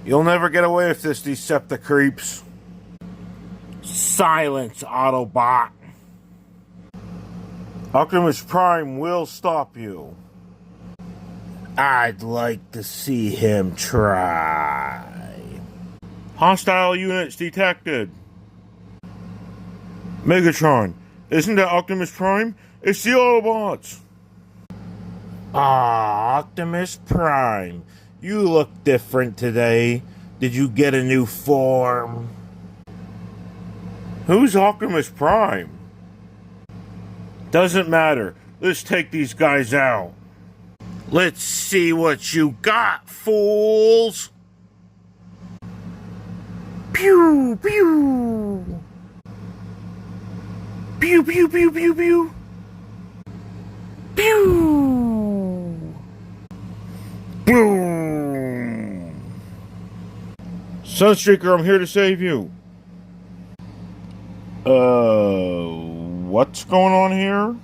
You'll never get away with this, Decepticreeps. Silence, Autobot. Optimus Prime will stop you. I'd like to see him try. Hostile units detected. Megatron, isn't that Optimus Prime? It's the Autobots. Ah, Optimus Prime. You look different today. Did you get a new form? Who's Optimus Prime? Doesn't matter. Let's take these guys out. Let's see what you got, fools! Pew, pew! Pew, pew, pew, pew, pew! Pew! Boom! Sunstreaker, I'm here to save you. What's going on here?